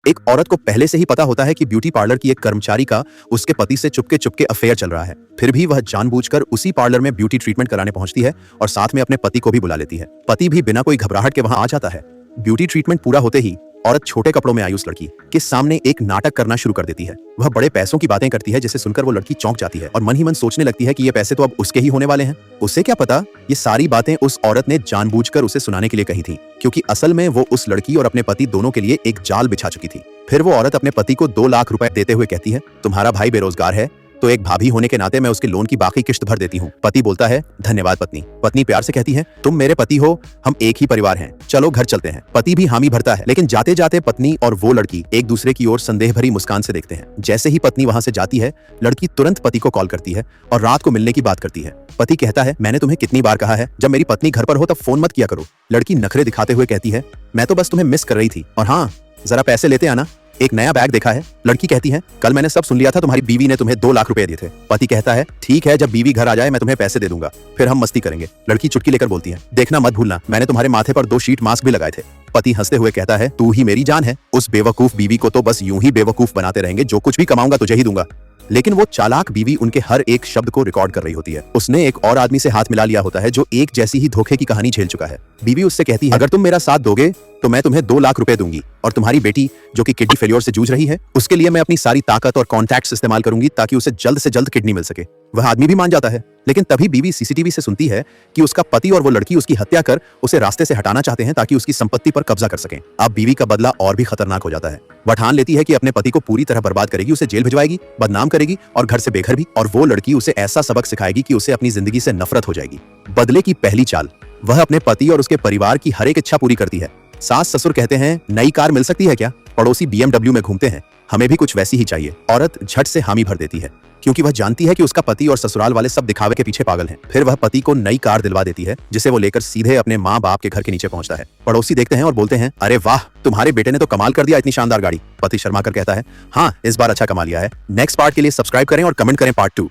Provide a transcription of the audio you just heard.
एक औरत को पहले से ही पता होता है कि ब्यूटी पार्लर की एक कर्मचारी का उसके पति से चुपके चुपके अफेयर चल रहा है, फिर भी वह जानबूझकर उसी पार्लर में ब्यूटी ट्रीटमेंट कराने पहुंचती है और साथ में अपने पति को भी बुला लेती है। पति भी बिना कोई घबराहट के वहां आ जाता है। ब्यूटी ट्रीटमेंट पूरा होते ही औरत छोटे कपड़ों में आई उस लड़की के सामने एक नाटक करना शुरू कर देती है। वह बड़े पैसों की बातें करती है जिसे सुनकर वो लड़की चौंक जाती है और मन ही मन सोचने लगती है कि ये पैसे तो अब उसके ही होने वाले हैं। उसे क्या पता ये सारी बातें उस औरत ने जानबूझकर उसे सुनाने के लिए कही थी, क्योंकि असल में वो उस लड़की और अपने पति दोनों के लिए एक जाल बिछा चुकी थी। फिर वो औरत अपने पति को 2 लाख रुपए देते हुए कहती है, तुम्हारा भाई बेरोजगार है तो एक भाभी होने के नाते मैं उसके लोन की बाकी किश्त भर देती हूँ। पति बोलता है, धन्यवाद पत्नी। पत्नी प्यार से कहती है, तुम मेरे पति हो, हम एक ही परिवार हैं, चलो घर चलते हैं। पति भी हामी भरता है, लेकिन जाते जाते पत्नी और वो लड़की एक दूसरे की ओर संदेह भरी मुस्कान से देखते हैं। जैसे ही पत्नी वहां से जाती है, लड़की तुरंत पति को कॉल करती है और रात को मिलने की बात करती है। पति कहता है, मैंने तुम्हें कितनी बार कहा है जब मेरी पत्नी घर पर हो तब फोन मत किया करो। लड़की नखरे दिखाते हुए कहती है, मैं तो बस तुम्हें मिस कर रही थी, और हाँ जरा पैसे लेते आना, एक नया बैग देखा है। लड़की कहती है, कल मैंने सब सुन लिया था, तुम्हारी बीवी ने तुम्हें 2 लाख रुपए दिए थे। पति कहता है, ठीक है, जब बीवी घर आ जाए मैं तुम्हें पैसे दे दूंगा, फिर हम मस्ती करेंगे। लड़की चुटकी लेकर बोलती है, देखना मत भूलना, मैंने तुम्हारे माथे पर 2 शीट मास्क भी लगाए थे। पति हंसते हुए कहता है, तू ही मेरी जान है, उस बेवकूफ बीवी को तो बस यूं ही बेवकूफ बनाते रहेंगे, जो कुछ भी कमाऊंगा तुझे ही दूंगा। लेकिन वो चालाक बीवी उनके हर एक शब्द को रिकॉर्ड कर रही होती है। उसने एक और आदमी से हाथ मिला लिया होता है जो एक जैसी ही धोखे की कहानी झेल चुका है। बीवी उससे कहती है, अगर तुम मेरा साथ दोगे तो मैं तुम्हें 2 लाख रुपए दूंगी, और तुम्हारी बेटी जो कि किडनी फेलियर से जूझ रही है, उसके लिए मैं अपनी सारी ताकत और कॉन्टैक्ट्स इस्तेमाल करूंगी ताकि उसे जल्द से जल्द किडनी मिल सके। वह आदमी भी मान जाता है, लेकिन तभी बीवी सीसीटीवी से सुनती है कि उसका पति और वो लड़की उसकी हत्या कर उसे रास्ते से हटाना चाहते हैं ताकि उसकी संपत्ति पर कब्जा कर सकें। अब बीवी का बदला और भी खतरनाक हो जाता है। वह ठान लेती है कि अपने पति को पूरी तरह बर्बाद करेगी, उसे जेल भिजवाएगी, बदनाम करेगी और घर से बेघर भी, और वो लड़की उसे ऐसा सबक सिखाएगी कि उसे अपनी जिंदगी से नफरत हो जाएगी। बदले की पहली चाल, वह अपने पति और उसके परिवार की हर एक इच्छा पूरी करती है। सास ससुर कहते हैं, नई कार मिल सकती है क्या? पड़ोसी BMW में घूमते हैं, हमें भी कुछ वैसी ही चाहिए। औरत झट से हामी भर देती है, क्योंकि वह जानती है कि उसका पति और ससुराल वाले सब दिखावे के पीछे पागल हैं। फिर वह पति को नई कार दिलवा देती है, जिसे वो लेकर सीधे अपने माँ बाप के घर के नीचे पहुंचता है। पड़ोसी देखते हैं और बोलते हैं, अरे वाह, तुम्हारे बेटे ने तो कमाल कर दिया, इतनी शानदार गाड़ी। पति शर्मा कर कहता है, हाँ इस बार अच्छा कमा लिया है। नेक्स्ट पार्ट के लिए सब्सक्राइब करें और कमेंट करें पार्ट 2।